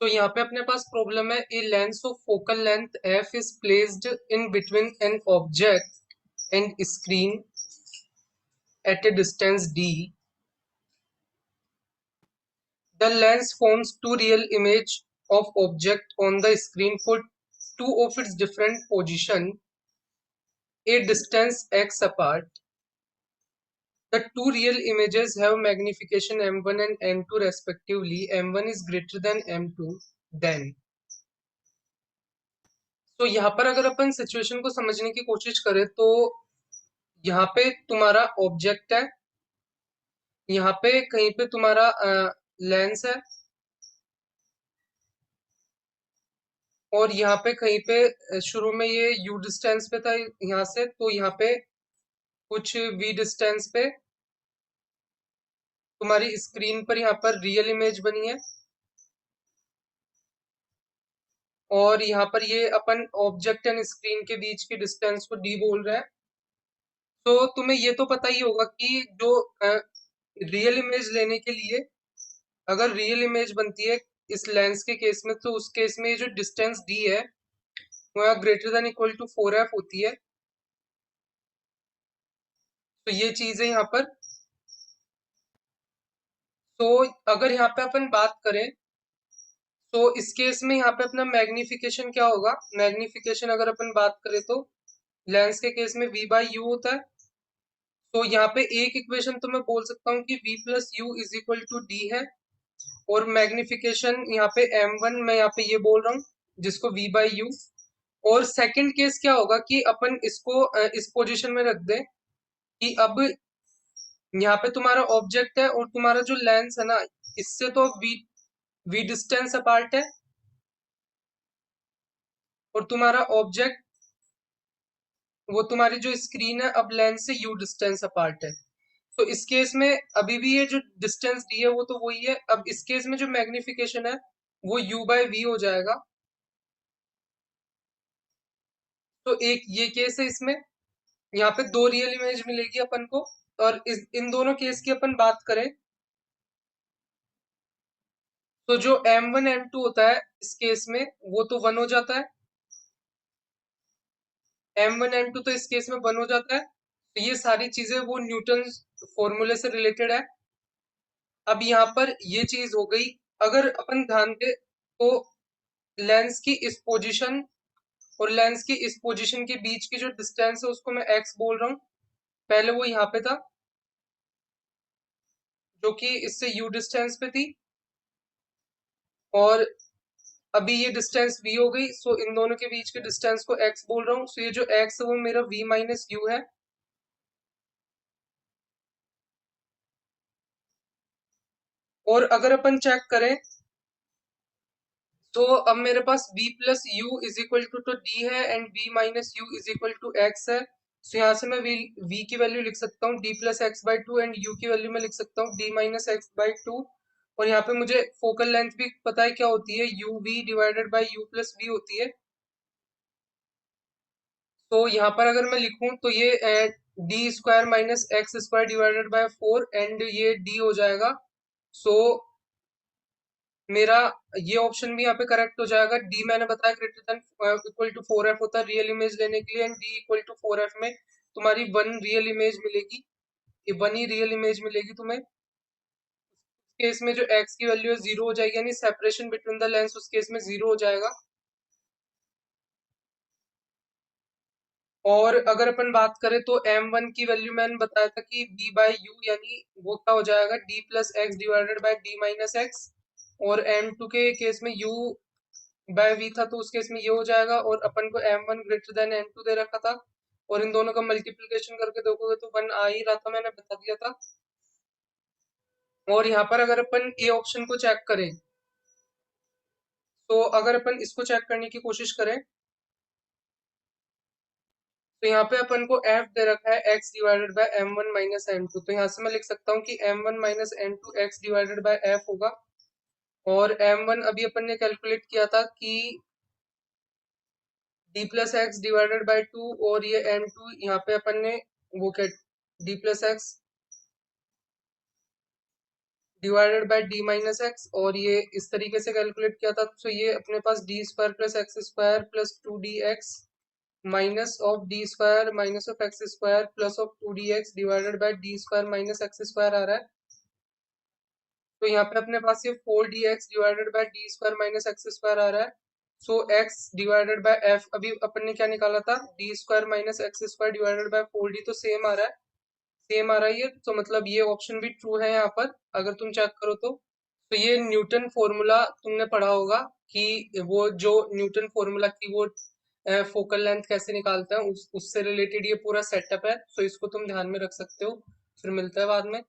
तो यहाँ पे अपने पास प्रॉब्लम है a lens of focal length F is placed in between an object and screen eight A distance D. The lens forms two real images of object on the screen for two of its different position a distance x apart. The two real images have magnification m1 and m2 respectively. m1 is greater than m2. Then तो यहाँ पर अगर अपन situation को समझने की कोशिश करें तो यहाँ पे तुम्हारा ऑब्जेक्ट है, यहाँ पे कहीं पे तुम्हारा लेंस है, और यहाँ पे कहीं पे शुरू में ये u डिस्टेंस पे था यहाँ से, तो यहाँ पे कुछ v डिस्टेंस पे तुम्हारी स्क्रीन पर यहाँ पर रियल इमेज बनी है, और यहाँ पर ये अपन ऑब्जेक्ट एंड स्क्रीन के बीच की डिस्टेंस को d बोल रहे हैं. तो तुम्हें ये तो पता ही होगा कि जो रियल इमेज लेने के लिए अगर रियल इमेज बनती है इस लेंस के केस में, तो उस केस में ये जो डिस्टेंस d है वो greater than equal to 4f होती है. तो ये चीज है यहाँ पर. तो अगर यहाँ पे अपन बात करें तो इस केस में यहाँ पे अपना मैग्निफिकेशन क्या होगा. मैग्निफिकेशन अगर अपन बात करें तो लेंस के केस में v बाई यू होता है. तो यहाँ पे एक इक्वेशन तो मैं बोल सकता हूँ कि v plus u is equal to D है, और मैग्निफिकेशन यहाँ पे m1 मैं यहाँ पे ये बोल रहा हूँ जिसको v बाई यू. और सेकंड केस क्या होगा कि अपन इसको इस पोजीशन में रख दें कि अब यहाँ पे तुम्हारा ऑब्जेक्ट है और तुम्हारा जो लेंस है ना, इससे तो v डिस्टेंस अपार्ट है, और तुम्हारा ऑब्जेक्ट वो तुम्हारी जो स्क्रीन है अब लेंस से u डिस्टेंस अपार्ट है. तो इस केस में अभी भी ये जो डिस्टेंस डी है वो तो वही है. अब इस केस में जो मैग्निफिकेशन है वो u बाय v हो जाएगा. तो एक ये केस है, इसमें यहाँ पे दो रियल इमेज मिलेगी अपन को. और इन दोनों केस की अपन बात करें तो जो m1 m2 होता है इस केस में वो तो 1 हो जाता है. m1 m2 तो इस केस में 1 हो जाता है. तो ये सारी चीजें वो न्यूटन फॉर्मूले से रिलेटेड है. अब यहाँ पर ये चीज हो गई. अगर अपन ध्यान दे तो लेंस की इस पोजीशन और लेंस की इस पोजीशन के बीच की जो डिस्टेंस है उसको मैं x बोल रहा हूँ. पहले वो यहाँ पे था जो कि इससे u डिस्टेंस पे थी, और अभी ये डिस्टेंस v हो गई. सो इन दोनों के बीच के डिस्टेंस को x बोल रहा हूँ. सो ये जो x है वो मेरा v माइनस यू है. और अगर अपन चेक करें तो अब मेरे पास v plus u is equal to D है and v minus u is equal to x है. सो यहाँ से मैं v की वैल्यू लिख सकता हूँ d plus x by two, and u की वैल्यू मैं लिख सकता हूँ d minus x by two. और यहाँ पे मुझे फोकल लेंथ भी पता है क्या होती है, u v divided by u plus v होती है. तो यहाँ पर अगर मैं लिखूं तो ये D square minus x square divided by 4 and ये डी हो जाएगा. सो मेरा ये ऑप्शन भी यहाँ पे करेक्ट हो जाएगा. डी मैंने बताया greater than equal to 4f होता है रियल इमेज लेने के लिए, and D equal to 4f में तुम्हारी वन रियल इमेज मिलेगी. ये वन ही रियल इमेज मिलेगी तुम्हें. केस में जो x की वैल्यू है 0 हो जाएगी, यानी सेपरेशन बिटवीन द लेंस उस केस में 0 हो जाएगा. और अगर अपन बात करें तो m1 की वैल्यू मैंने बताया था कि b बाई यू, यानी वो क्या हो जाएगा d plus x divided by d minus x. और m2 के केस में u बाय v था तो उस केस में ये हो जाएगा. और अपन को m1 ग्रेटर देन m2 दे रखा था, और इन दोनों का मल्टीप्लिकेशन करके देखोगे तो 1 आ ही रहा था, मैंने बता दिया था. और यहाँ पर अगर अपन ए ऑप्शन को चेक करें तो अगर अपन इसको चेक करने की कोशिश करें तो यहाँ पे अपन को f दे रखा है x divided by m1 minus m2. तो यहाँ से मैं लिख सकता हूँ कि m1 minus m2 x divided by f होगा. और m1 अभी अपन ने कैलकुलेट किया था कि d plus x divided bye 2, और ये m2 यहाँ पे अपन ने वो क्या d plus x divided by D minus x, और ये इस तरीके से कैलकुलेट किया था, तो ये अपने पास D square plus x square plus two D x minus of D square minus of x square plus of two D x divided by D square minus x square आ रहा है। तो यहाँ पे अपने पास ये four D x divided by D square minus x square आ रहा है। So x divided by F, अभी अपन ने क्या निकाला था, D square minus x square divided by four D, तो सेम आ रहा है, सेम आ रहा है ये, तो मतलब ये ऑप्शन भी ट्रू है यहाँ पर, अगर तुम चेक करो तो ये न्यूटन फॉर्मूला तुमने पढ़ा होगा कि वो जो न्यूटन फॉर्मूला की वो फोकल लेंथ कैसे निकालते हैं, उससे रिलेटेड ये पूरा सेटअप है, तो इसको तुम ध्यान में रख सकते हो। फिर मिलता है बाद में।